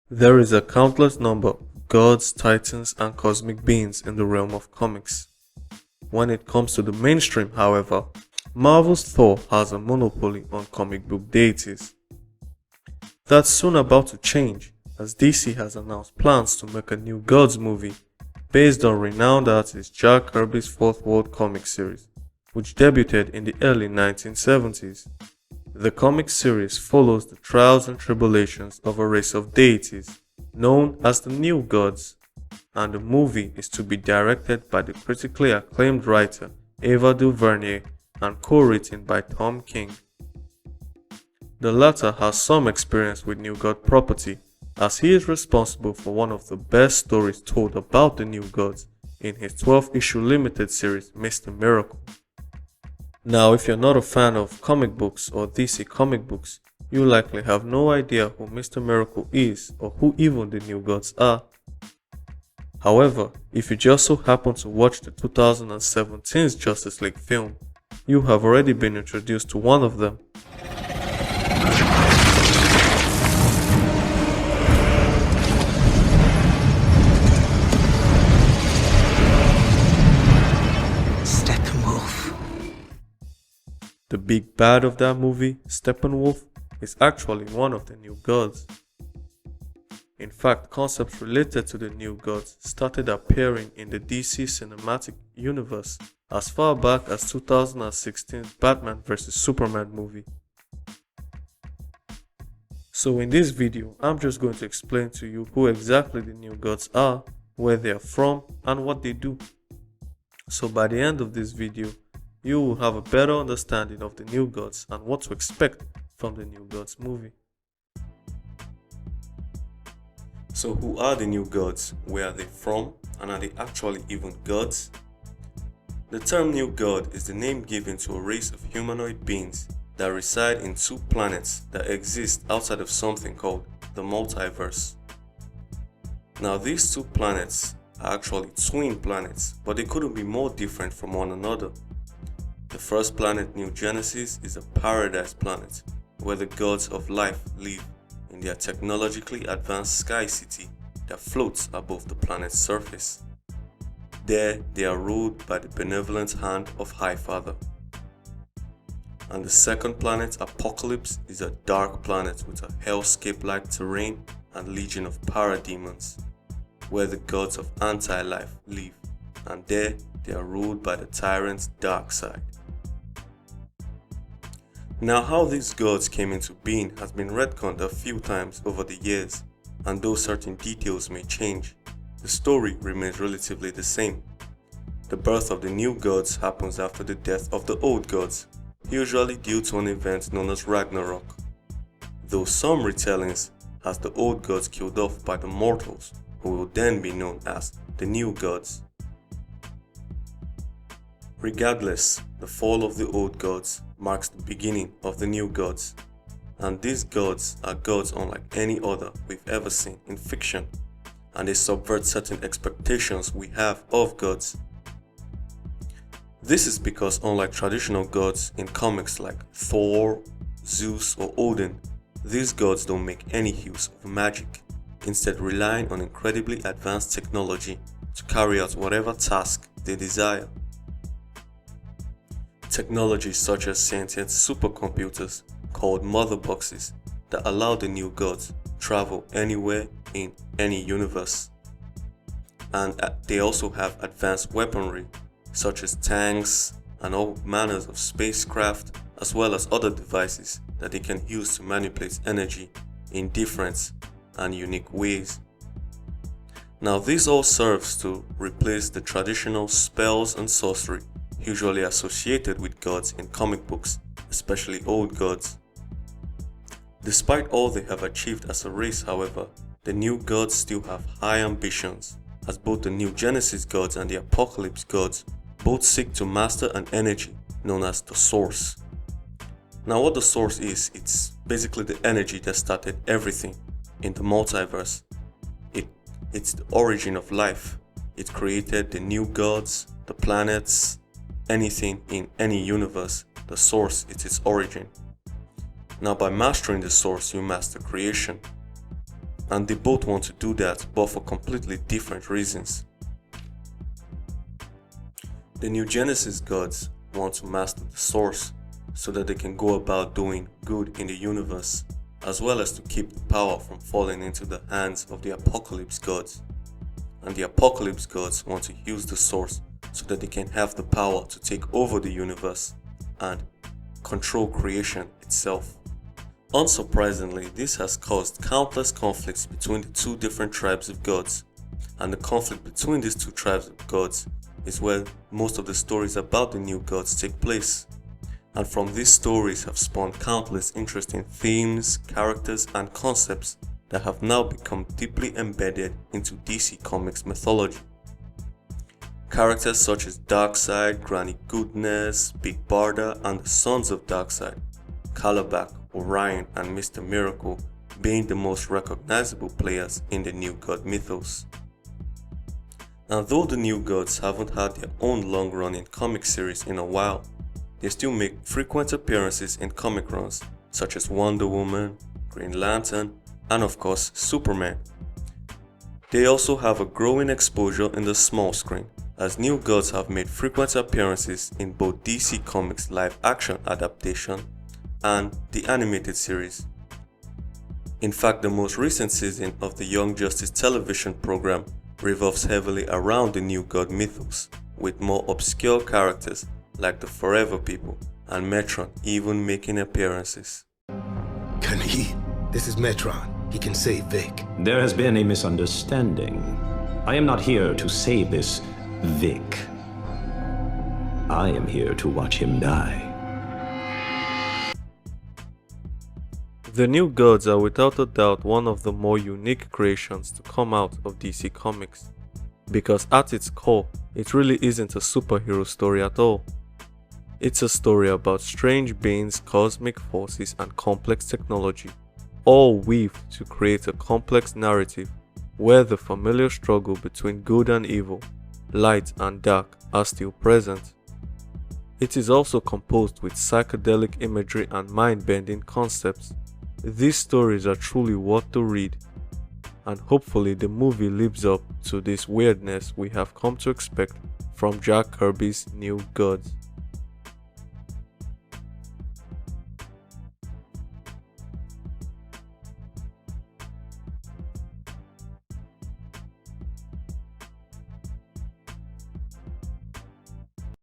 There is a countless number of gods, titans, and cosmic beings in the realm of comics. When it comes to the mainstream, however, Marvel's Thor has a monopoly on comic book deities. That's soon about to change, as DC has announced plans to make a new Gods movie based on renowned artist Jack Kirby's Fourth World comic series, which debuted in the early 1970s. The comic series follows the trials and tribulations of a race of deities known as the New Gods, and the movie is to be directed by the critically acclaimed writer Ava DuVernay and co-written by Tom King. The latter has some experience with New God property, as he is responsible for one of the best stories told about the New Gods in his 12-issue limited series Mr. Miracle. Now, if you're not a fan of comic books or DC comic books, you likely have no idea who Mr. Miracle is or who even the New Gods are. However, if you just so happen to watch the 2017's Justice League film, you have already been introduced to one of them. The big bad of that movie, Steppenwolf, is actually one of the New Gods. In fact, concepts related to the New Gods started appearing in the DC cinematic universe as far back as 2016's Batman vs Superman movie. So in this video, I'm just going to explain to you who exactly the New Gods are, where they are from, and what they do. So by the end of this video, you will have a better understanding of the New Gods and what to expect from the New Gods movie. So who are the New Gods? Where are they from? And are they actually even gods? The term New God is the name given to a race of humanoid beings that reside in two planets that exist outside of something called the multiverse. Now these two planets are actually twin planets, but they couldn't be more different from one another. The first planet, New Genesis, is a paradise planet where the gods of life live in their technologically advanced sky city that floats above the planet's surface. There, they are ruled by the benevolent hand of Highfather. And the second planet, Apocalypse, is a dark planet with a hellscape-like terrain and legion of parademons, where the gods of anti-life live, and there they are ruled by the tyrant's dark side. Now, how these gods came into being has been retconned a few times over the years, and though certain details may change, the story remains relatively the same. The birth of the new gods happens after the death of the old gods, usually due to an event known as Ragnarok, though some retellings has the old gods killed off by the mortals, who will then be known as the new gods. Regardless, the fall of the old gods marks the beginning of the new gods, and these gods are gods unlike any other we've ever seen in fiction, and they subvert certain expectations we have of gods. This is because unlike traditional gods in comics like Thor, Zeus, or Odin, these gods don't make any use of magic, instead relying on incredibly advanced technology to carry out whatever task they desire. Technologies such as sentient supercomputers called mother boxes that allow the new gods to travel anywhere in any universe. And they also have advanced weaponry such as tanks and all manners of spacecraft, as well as other devices that they can use to manipulate energy in different and unique ways. Now this all serves to replace the traditional spells and sorcery usually associated with gods in comic books, especially old gods. Despite all they have achieved as a race, however, the new gods still have high ambitions, as both the New Genesis gods and the Apocalypse gods both seek to master an energy known as the Source. Now what the Source is, it's basically the energy that started everything in the multiverse. It's the origin of life. It created the new gods, the planets, anything in any universe. The Source is its origin. Now by mastering the Source, you master creation. and they both want to do that, but for completely different reasons. The New Genesis gods want to master the source so that they can go about doing good in the universe, as well as to keep the power from falling into the hands of the Apocalypse gods. And the Apocalypse gods want to use the source so that they can have the power to take over the universe and control creation itself. Unsurprisingly, this has caused countless conflicts between the two different tribes of gods, and the conflict between these two tribes of gods is where most of the stories about the new gods take place. And from these stories have spawned countless interesting themes, characters, and concepts that have now become deeply embedded into DC Comics mythology. Characters such as Darkseid, Granny Goodness, Big Barda, and the Sons of Darkseid, Kalibak, Orion, and Mr. Miracle being the most recognizable players in the New God mythos. And though the New Gods haven't had their own long-running comic series in a while, they still make frequent appearances in comic runs such as Wonder Woman, Green Lantern, and of course Superman. They also have a growing exposure in the small screen, as New Gods have made frequent appearances in both DC Comics live-action adaptation and the animated series. In fact, the most recent season of the Young Justice television program revolves heavily around the New God mythos, with more obscure characters like the Forever People and Metron even making appearances. Can This is Metron. He can save Vic. There has been a misunderstanding. I am not here to save this Vic. I am here to watch him die. The New Gods are without a doubt one of the more unique creations to come out of DC Comics, because at its core, it really isn't a superhero story at all. It's a story about strange beings, cosmic forces, and complex technology, all weaved to create a complex narrative where the familiar struggle between good and evil, light and dark are still present. It is also composed with psychedelic imagery and mind-bending concepts. These stories are truly worth to read, and hopefully the movie lives up to this weirdness we have come to expect from Jack Kirby's New Gods.